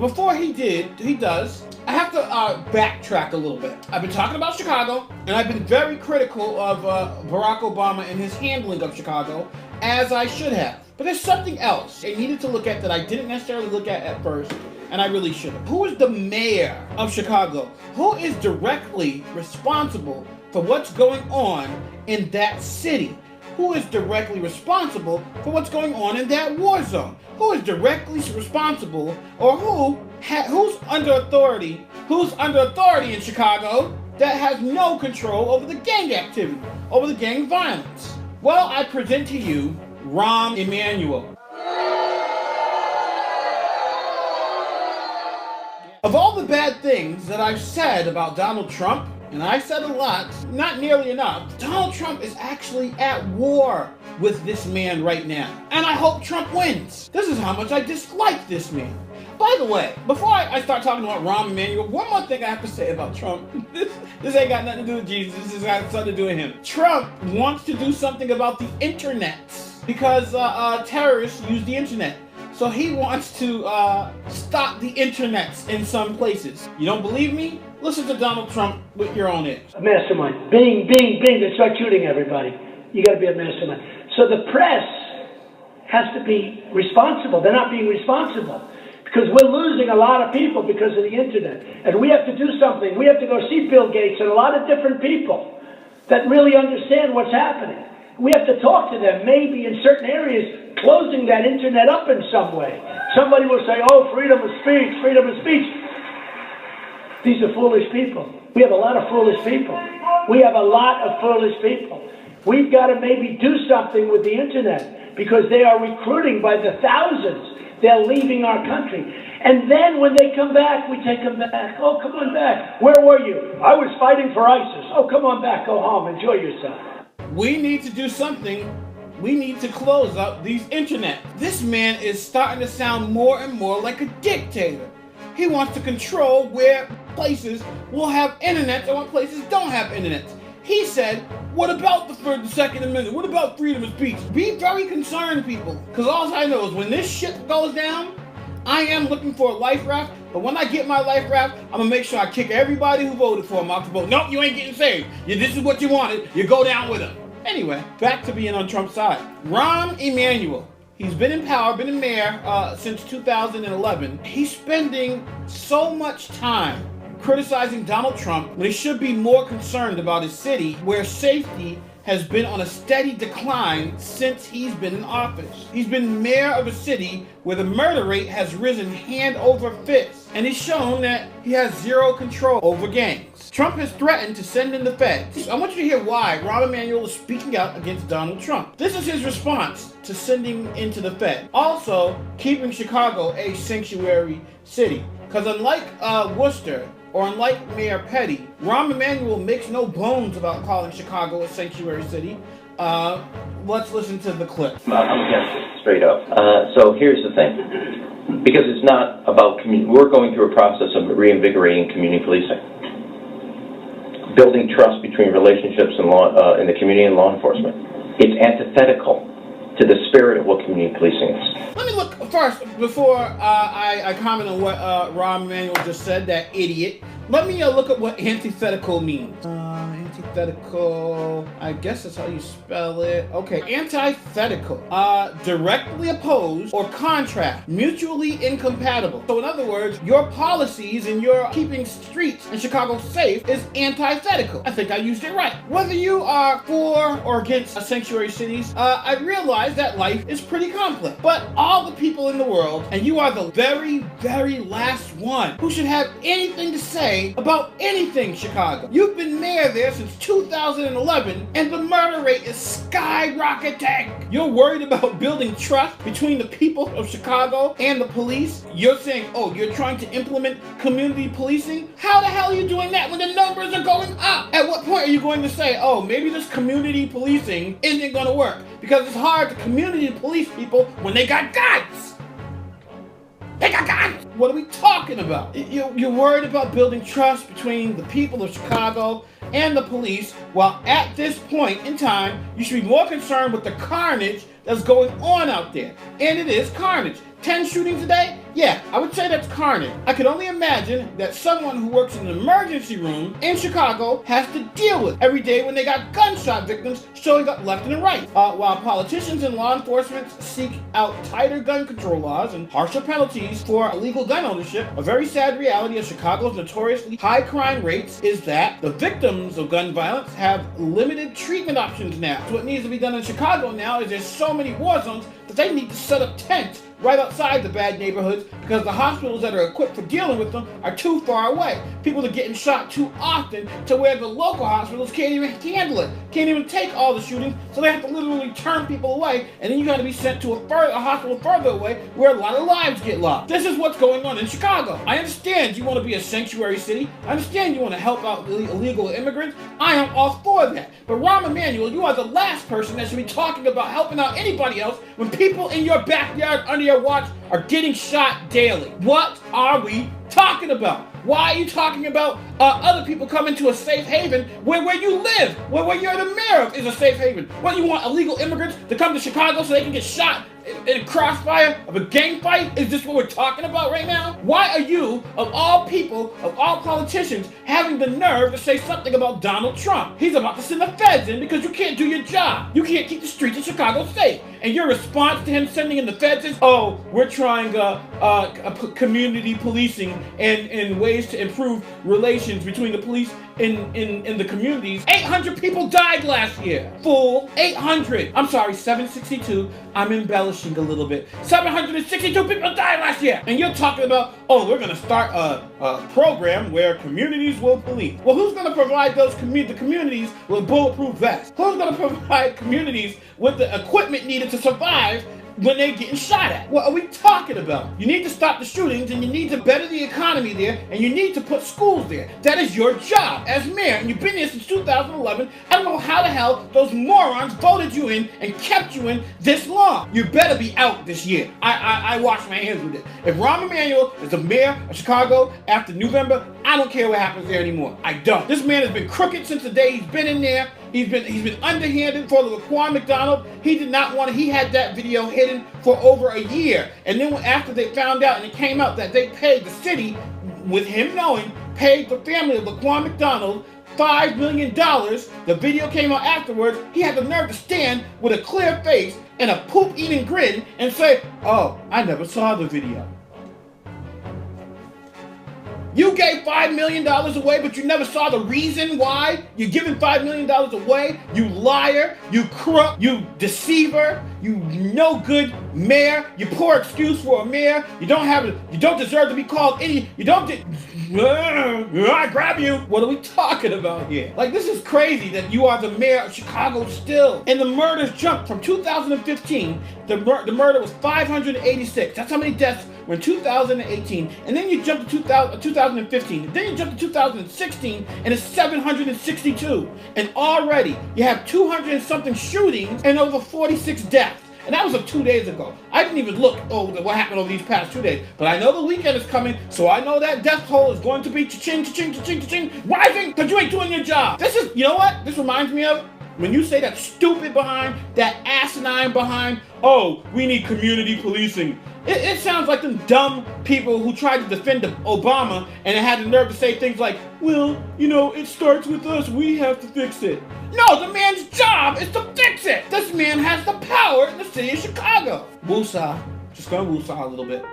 before he does, I have to backtrack a little bit. I've been talking about Chicago, and I've been very critical of Barack Obama and his handling of Chicago, as I should have. But there's something else I needed to look at that I didn't necessarily look at first, and I really should have. Who is the mayor of Chicago? Who is directly responsible for what's going on in that city? Who is directly responsible for what's going on in that war zone? Who is directly responsible, or who's under authority? Who's under authority in Chicago that has no control over the gang activity, over the gang violence? Well, I present to you Rahm Emanuel. Of all the bad things that I've said about Donald Trump, and I said a lot, not nearly enough, Donald Trump is actually at war with this man right now. And I hope Trump wins. This is how much I dislike this man. By the way, before I start talking about Rahm Emanuel, one more thing I have to say about Trump. This ain't got nothing to do with Jesus. This has got something to do with him. Trump wants to do something about the internet because terrorists use the internet. So he wants to stop the internets in some places. You don't believe me? Listen to Donald Trump with your own ears. A mastermind. Bing, bing, bing. They start shooting everybody. You got to be a mastermind. So the press has to be responsible. They're not being responsible because we're losing a lot of people because of the internet. And we have to do something. We have to go see Bill Gates and a lot of different people that really understand what's happening. We have to talk to them, maybe in certain areas, closing that internet up in some way. Somebody will say, oh, freedom of speech, freedom of speech. These are foolish people. We have a lot of foolish people. We have a lot of foolish people. We've got to maybe do something with the internet because they are recruiting by the thousands. They're leaving our country. And then when they come back, we take them back. Oh, come on back. Where were you? I was fighting for ISIS. Oh, come on back. Go home. Enjoy yourself. We need to do something. We need to close up these internet. This man is starting to sound more and more like a dictator. He wants to control where places will have internet and what places don't have internet. He said, what about the First and Second Amendment? What about freedom of speech? Be very concerned, people. Because all I know is when this shit goes down, I am looking for a life raft. But when I get my life raft, I'm going to make sure I kick everybody who voted for him off the vote. Nope, you ain't getting saved. This is what you wanted. You go down with him. Anyway, back to being on Trump's side. Rahm Emanuel. He's been in power, been a mayor since 2011. He's spending so much time criticizing Donald Trump when he should be more concerned about his city, where safety has been on a steady decline since he's been in office. He's been mayor of a city where the murder rate has risen hand over fist, and he's shown that he has zero control over gangs. Trump has threatened to send in the feds. I want you to hear why Rahm Emanuel is speaking out against Donald Trump. This is his response to sending into the Fed. Also, keeping Chicago a sanctuary city. Because unlike Worcester, or unlike Mayor Petty, Rahm Emanuel makes no bones about calling Chicago a sanctuary city. Let's listen to the clip. I'm against it, straight up. So here's the thing. Because it's not about we're going through a process of reinvigorating community policing. Building trust between relationships in the community and law enforcement. It's antithetical to the spirit of what community policing is. Let me look first, before I comment on what Rahm Emanuel just said, that idiot. Let me look at what antithetical means. Antithetical, I guess that's how you spell it. Okay, antithetical. Directly opposed or contrast, mutually incompatible. So in other words, your policies and your keeping streets in Chicago safe is antithetical. I think I used it right. Whether you are for or against sanctuary cities, I realize that life is pretty complex. But all the people in the world, and you are the very, very last one who should have anything to say about anything Chicago. You've been mayor there since 2011, and the murder rate is skyrocketing. You're worried about building trust between the people of Chicago and the police? You're saying, oh, you're trying to implement community policing? How the hell are you doing that when the numbers are going up? At what point are you going to say, oh, maybe this community policing isn't going to work? Because it's hard to community police people when they got guns. They got guns. What are we talking about? You're worried about building trust between the people of Chicago and the police, while at this point in time, you should be more concerned with the carnage that's going on out there. And it is carnage. 10 shootings a day? Yeah, I would say that's carnage. I could only imagine that someone who works in an emergency room in Chicago has to deal with every day when they got gunshot victims showing up left and right. While politicians and law enforcement seek out tighter gun control laws and harsher penalties for illegal gun ownership, a very sad reality of Chicago's notoriously high crime rates is that the victims of gun violence have limited treatment options now. So what needs to be done in Chicago now is there's so many war zones that they need to set up tents right outside the bad neighborhoods because the hospitals that are equipped for dealing with them are too far away. People are getting shot too often to where the local hospitals can't even handle it, can't even take all the shootings, so they have to literally turn people away, and then you got to be sent to a hospital further away where a lot of lives get lost. This is what's going on in Chicago. I understand you want to be a sanctuary city. I understand you want to help out illegal immigrants. I am all for that. But Rahm Emanuel, you are the last person that should be talking about helping out anybody else when people in your backyard under your watch are getting shot daily. What are we talking about? Why are you talking about other people coming to a safe haven where you live, where you're the mayor of is a safe haven? What, you want illegal immigrants to come to Chicago so they can get shot in a crossfire of a gang fight? Is this what we're talking about right now? Why are you, of all people, of all politicians, having the nerve to say something about Donald Trump? He's about to send the feds in because you can't do your job. You can't keep the streets of Chicago safe. And your response to him sending in the feds is, oh, we're trying community policing and ways to improve relations between the police in the communities. 800 people died last year. Fool, 800. I'm sorry, 762. I'm embellishing a little bit. 762 people died last year. And you're talking about, oh, we're going to start a program where communities will police. Well, who's going to provide the communities with bulletproof vests? Who's going to provide communities with the equipment needed to survive when they're getting shot at? What are we talking about? You need to stop the shootings, and you need to better the economy there, and you need to put schools there. That is your job as mayor, and you've been there since 2011. I don't know how the hell those morons voted you in and kept you in this long. You better be out this year. I wash my hands with it. If Rahm Emanuel is the mayor of Chicago after November, I don't care what happens there anymore. I don't. This man has been crooked since the day he's been in there. He's been underhanded for the Laquan McDonald. He did not want to. He had that video hidden for over a year. And then after they found out and it came out that they paid the city, with him knowing, paid the family of Laquan McDonald $5 million. The video came out afterwards. He had the nerve to stand with a clear face and a poop-eating grin and say, oh, I never saw the video. You gave $5 million away, but you never saw the reason why you're giving $5 million away. You liar, you crook, you deceiver, you no good mayor. You poor excuse for a mayor. You don't deserve to be called any. I grab you. What are we talking about here? Like, this is crazy that you are the mayor of Chicago still. And the murders jumped from 2015. The murder was 586. That's how many deaths were in 2018. And then you jump to 2015. Then you jump to 2016, and it's 762. And already you have 200 and something shootings and over 46 deaths. And that was 2 days ago. I didn't even look over what happened over these past 2 days. But I know the weekend is coming, so I know that death toll is going to be cha-ching, cha-ching, cha-ching, cha-ching, rising, because you ain't doing your job. This is, you know what? This reminds me of when you say that stupid behind, that asinine behind, oh, we need community policing. It sounds like them dumb people who tried to defend Obama and had the nerve to say things like, well, you know, it starts with us, we have to fix it. No, the man's job is to fix it. This man has the power in the city of Chicago. Woosah. Just gonna woosah a little bit.